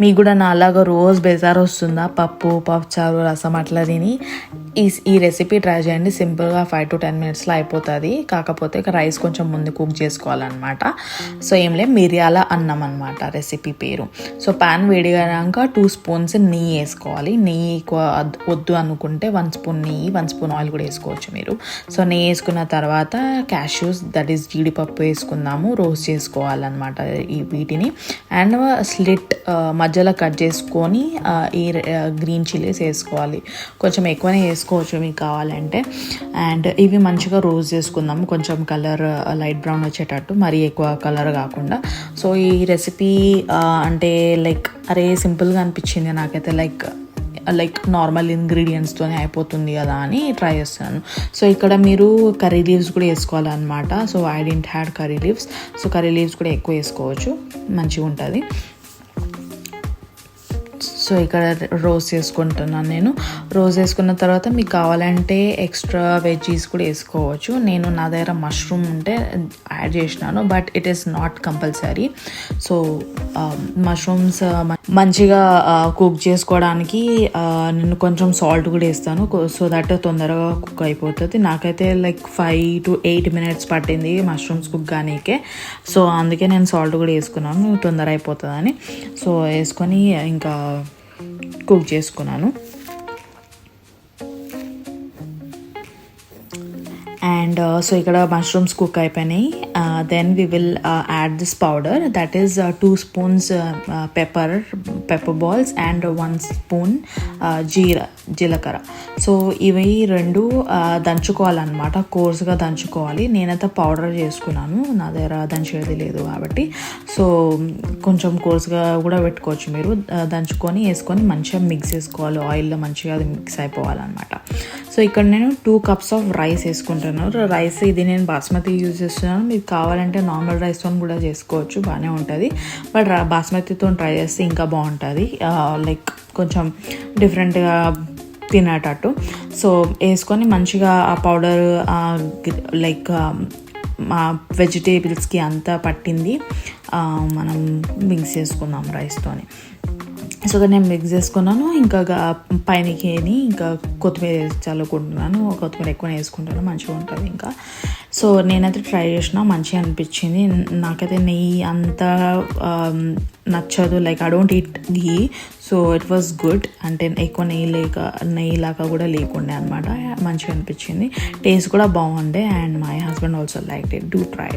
మీకు కూడా నాలాగా రోజు బేజారు వస్తుందా పప్పు పప్పుచారు రసం అట్లా తిని ఈ రెసిపీ ట్రై చేయండి. సింపుల్గా 5 to 10 minutesలో అయిపోతుంది. కాకపోతే రైస్ కొంచెం ముందు కుక్ చేసుకోవాలన్నమాట. సో ఏం లేదు, మిరియాల అన్నం అనమాట రెసిపీ పేరు. సో ప్యాన్ వేడిగాక 2 spoons నెయ్యి వేసుకోవాలి. నెయ్యి ఎక్కువ వద్దు అనుకుంటే 1 spoon నెయ్యి 1 spoon ఆయిల్ కూడా వేసుకోవచ్చు మీరు. సో నెయ్యి వేసుకున్న తర్వాత క్యాష్యూస్, దట్ ఈస్ జీడిపప్పు వేసుకుందాము. రోస్ట్ చేసుకోవాలన్నమాట వీటిని. అండ్ స్లిట్ మధ్యలో కట్ చేసుకొని ఈ గ్రీన్ చిల్లీస్ వేసుకోవాలి. కొంచెం ఎక్కువనే వేసుకోవచ్చు మీకు కావాలంటే. అండ్ ఇవి మంచిగా రోస్ట్ చేసుకుందాము, కొంచెం కలర్ లైట్ బ్రౌన్ వచ్చేటట్టు, మరీ ఎక్కువ కలర్ కాకుండా. సో ఈ రెసిపీ అంటే అరే సింపుల్గా అనిపించింది నాకైతే, లైక్ నార్మల్ ఇంగ్రీడియంట్స్తోనే అయిపోతుంది కదా అని ట్రై చేస్తున్నాను. సో ఇక్కడ మీరు కర్రీ లీవ్స్ కూడా వేసుకోవాలన్నమాట. So I didn't had curry leaves. So curry leaves కూడా ఎక్కువ వేసుకోవచ్చు, మంచిగా ఉంటుంది. సో ఇక్కడ రోస్ట్ చేసుకుంటున్నాను నేను. రోస్ట్ చేసుకున్న తర్వాత మీకు కావాలంటే ఎక్స్ట్రా వెజ్జీస్ కూడా వేసుకోవచ్చు. నా దగ్గర మష్రూమ్ ఉంటే యాడ్ చేసినాను, but it is not compulsory. So mushrooms మంచిగా కుక్ చేసుకోవడానికి నేను కొంచెం సాల్ట్ కూడా వేస్తాను, సో దట్ తొందరగా కుక్ అయిపోతుంది. నాకైతే 5 to 8 minutes పట్టింది మష్రూమ్స్ కుక్ కానీకే. సో అందుకే నేను సాల్ట్ కూడా వేసుకున్నాను, తొందర అయిపోతుందని. సో వేసుకొని ఇంకా కుక్ చేసుకున్నాను. అండ్ సో ఇక్కడ మష్రూమ్స్ కుక్ అయిపోయినాయి. Then we will add this powder, that is 2 spoons pepper balls and 1 spoon జీలకర్ర. సో ఇవి రెండు దంచుకోవాలన్నమాట, కోర్స్గా దంచుకోవాలి. నేనైతే పౌడర్ చేసుకున్నాను, నా దగ్గర దంచేది లేదు కాబట్టి. సో కొంచెం కోర్స్గా కూడా పెట్టుకోవచ్చు మీరు. దంచుకొని వేసుకొని మంచిగా మిక్స్ చేసుకోవాలి, ఆయిల్లో మంచిగా అది మిక్స్ అయిపోవాలన్నమాట. సో ఇక్కడ నేను 2 cups ఆఫ్ రైస్ వేసుకుంటున్నాను. రైస్ ఇది నేను బాస్మతి యూజ్ చేస్తున్నాను. మీకు కావాలంటే నార్మల్ రైస్తో కూడా చేసుకోవచ్చు, బాగానే ఉంటుంది. బట్ బాస్మతితో ట్రై చేస్తే ఇంకా బాగుంటుంది, కొంచెం డిఫరెంట్గా తినేటట్టు. సో వేసుకొని మంచిగా ఆ పౌడర్ మా వెజిటేబుల్స్కి అంతా పట్టింది మనం మిక్స్ చేసుకుందాం రైస్తోని. సో నేను మిక్స్ చేసుకున్నాను. ఇంకా పైనకి ఇంకా కొత్తిమీర చల్లుకుంటున్నాను. కొత్తిమీర ఎక్కువ వేసుకుంటాను, మంచిగా ఉంటుంది ఇంకా. సో నేనైతే ట్రై చేసిన, మంచిగా అనిపించింది. నాకైతే నెయ్యి అంత నచ్చదు, I don't eat ghee. So it was good. అంటే ఎక్కువ నెయ్యిలాగా కూడా లేకుండే అనమాట, మంచిగా అనిపించింది. టేస్ట్ కూడా బాగుండే. And my husband also like it. Do try.